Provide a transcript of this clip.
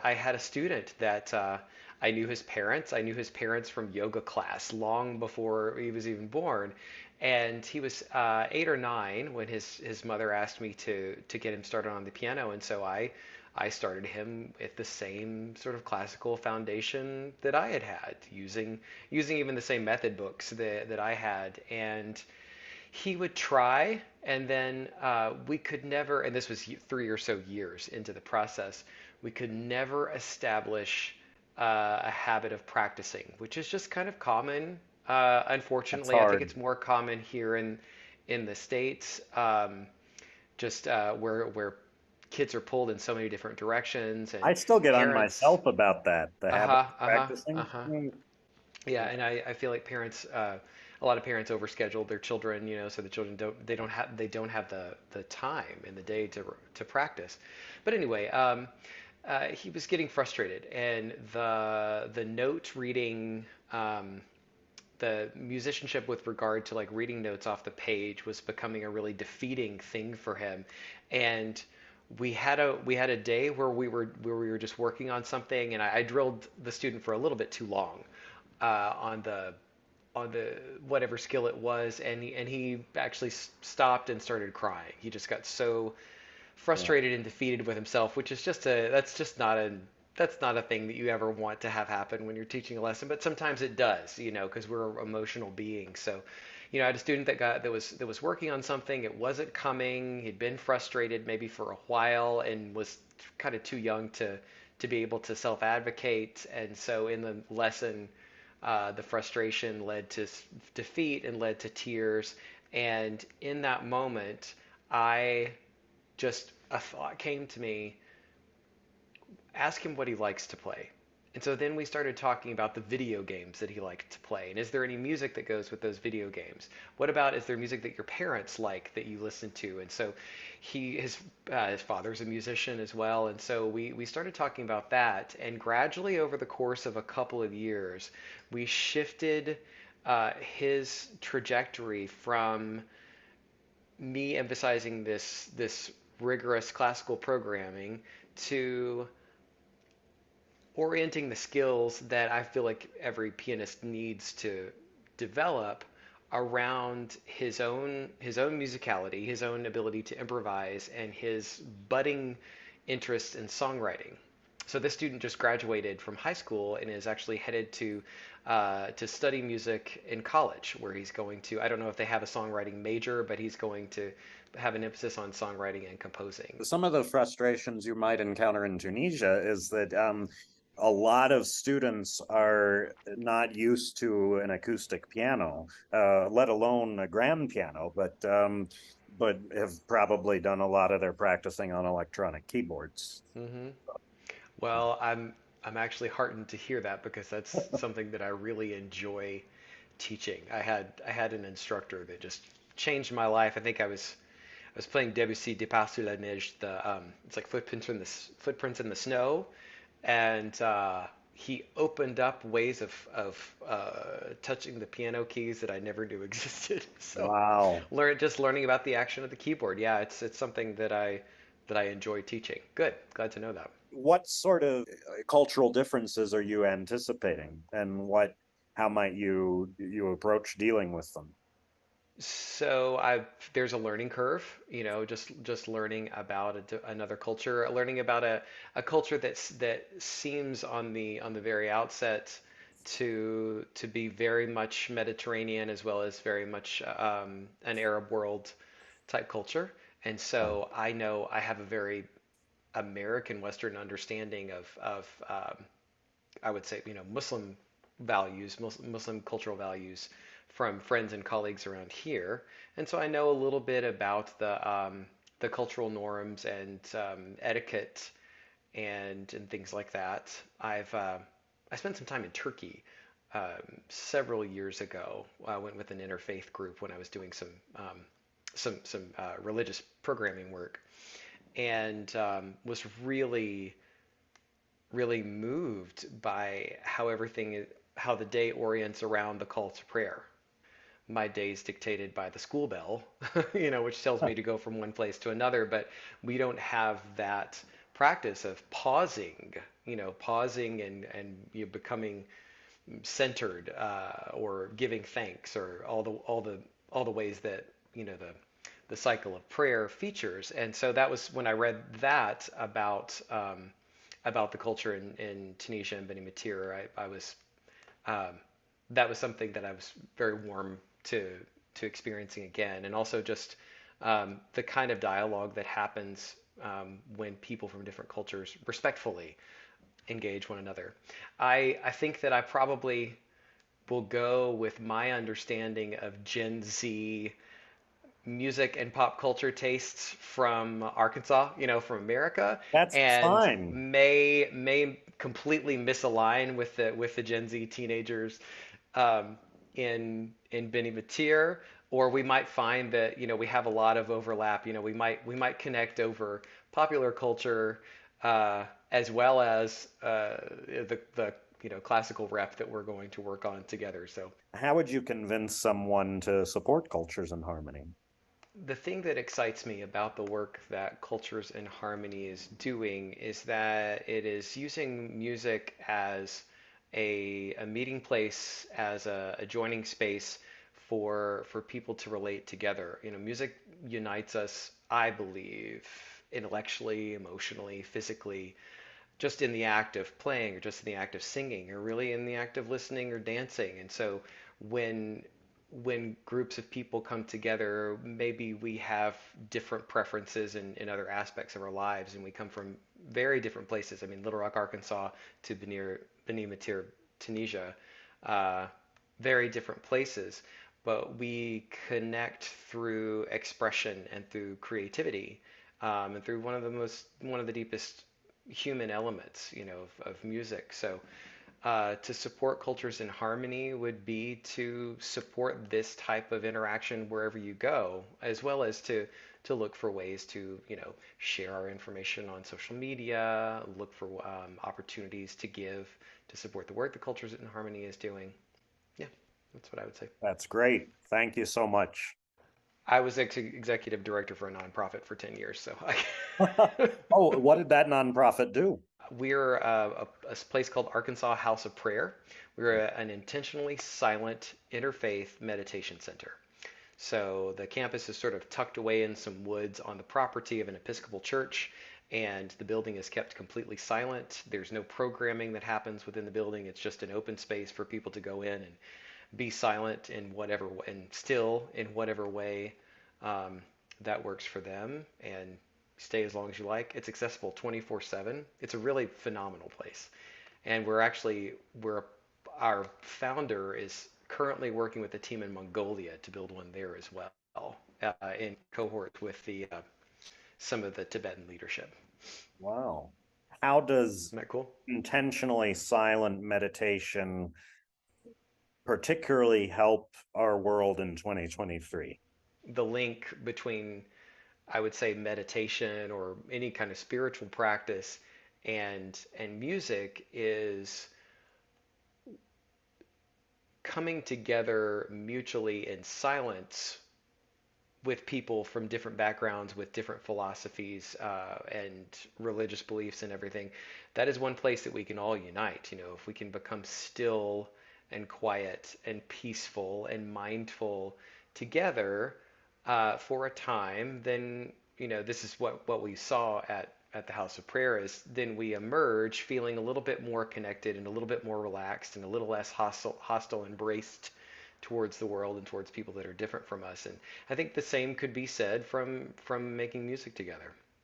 I had a student that I knew his parents. I knew his parents from yoga class long before he was even born. And he was 8 or 9 when his mother asked me to get him started on the piano. And so I started him with the same sort of classical foundation that I had had, using even the same method books that I had. And he would try, and then we could never, and this was 3 or so years into the process, we could never establish a habit of practicing, which is just kind of common. That's Unfortunately, I think hard. it's more common here in the States, just where kids are pulled in so many different directions, and I still get on parents. myself about that, the Uh habit huh. of Uh huh. Uh practicing. huh. Yeah, and I feel like parents, a lot of parents overschedule their children, so the children don't have the time in the day to practice. But anyway, he was getting frustrated, and the note reading, the musicianship with regard to like reading notes off the page was becoming a really defeating thing for him, and we had a day where we were just working on something, and I drilled the student for a little bit too long on the whatever skill it was, and he actually stopped and started crying. He just got so Yeah. frustrated and defeated with himself, which is just a that's just not a that's not a thing that you ever want to have happen when you're teaching a lesson, but sometimes it does, because we're emotional beings. So, I had a student that was working on something, it wasn't coming, he'd been frustrated maybe for a while and was kind of too young to be able to self-advocate, and so in the lesson, the frustration led to defeat and led to tears. And in that moment, I just a thought came to me: ask him what he likes to play. And so then we started talking about the video games that he liked to play. And is there any music that goes with those video games? What about, is there music that your parents like that you listen to? And so his father's a musician as well. And so we started talking about that. And gradually over the course of a couple of years, we shifted his trajectory from me emphasizing this rigorous classical programming to orienting the skills that I feel like every pianist needs to develop around his own musicality, his own ability to improvise, and his budding interest in songwriting. So this student just graduated from high school and is actually headed to study music in college, where he's going to. I don't know if they have a songwriting major, but he's going to have an emphasis on songwriting and composing. Some of the frustrations you might encounter in Tunisia is that a lot of students are not used to an acoustic piano, let alone a grand piano, but have probably done a lot of their practicing on electronic keyboards. Hmm. Well, I'm actually heartened to hear that, because that's something that I really enjoy teaching. I had an instructor that just changed my life. I was playing Debussy Dépasse sur la neige. It's like footprints in the snow, and he opened up ways of touching the piano keys that I never knew existed. So Wow. learning about the action of the keyboard. Yeah, it's something that I enjoy teaching. Good, glad to know that. What sort of cultural differences are you anticipating, and how might you approach dealing with them? So there's a learning curve, just learning about another culture, learning about a culture that seems on the very outset to be very much Mediterranean, as well as very much an Arab world type culture. And so I know I have a very American Western understanding of I would say, Muslim values, Muslim cultural values from friends and colleagues around here. And so I know a little bit about the cultural norms and etiquette and things like that. I spent some time in Turkey several years ago. I went with an interfaith group when I was doing some religious programming work, and was really moved by how the day orients around the call to prayer. My day is dictated by the school bell, which tells me to go from one place to another, but we don't have that practice of pausing, pausing and becoming centered, or giving thanks, or all the ways that the cycle of prayer features. And so that was when I read that about the culture in Tunisia and Beni M'tir. I was that was something that I was very warm to experiencing again, and also just the kind of dialogue that happens when people from different cultures respectfully engage one another. I think that I probably will go with my understanding of Gen Z music and pop culture tastes from Arkansas, from America, That's and fine. may completely misalign with the Gen Z teenagers um, in Beni M'tir, or we might find that we have a lot of overlap. We might connect over popular culture, as well as the classical rep that we're going to work on together. So How would you convince someone to support Cultures in Harmony? the thing that excites me about the work that Cultures in Harmony is doing is that it is using music as a meeting place, as a joining space for people to relate together. Music unites us, I believe, intellectually, emotionally, physically, just in the act of playing, or just in the act of singing, or really in the act of listening or dancing. And so when groups of people come together, maybe we have different preferences in other aspects of our lives, and we come from very different places. I mean, Little Rock, Arkansas to Beni M'tir, Tunisia, uh, very different places, but we connect through expression and through creativity, and through one of the deepest human elements, of music. So to support Cultures in Harmony would be to support this type of interaction wherever you go, as well as to look for ways to share our information on social media, look for opportunities to give to support the work that Cultures in Harmony is doing. Yeah, that's what I would say. That's great. Thank you so much. I was executive director for a nonprofit for 10 years, so Oh, what did that nonprofit do? we're a place called Arkansas House of Prayer. We're an intentionally silent interfaith meditation center. So the campus is sort of tucked away in some woods on the property of an Episcopal church, and the building is kept completely silent. There's no programming that happens within the building. It's just an open space for people to go in and be silent in whatever and still in whatever way um, that works for them, and stay as long as you like. It's accessible 24/7. It's a really phenomenal place, and we're our founder is currently working with a team in Mongolia to build one there as well, in cohort with the some of the Tibetan leadership. Wow. How does Isn't that cool? intentionally silent meditation particularly help our world in 2023? The link between, I would say, meditation or any kind of spiritual practice and music is coming together mutually in silence with people from different backgrounds, with different philosophies, and religious beliefs and everything. That is one place that we can all unite. If we can become still and quiet and peaceful and mindful together for a time, then this is what we saw at the House of Prayer, is then we emerge feeling a little bit more connected and a little bit more relaxed and a little less hostile embraced towards the world and towards people that are different from us. And I think the same could be said from making music together.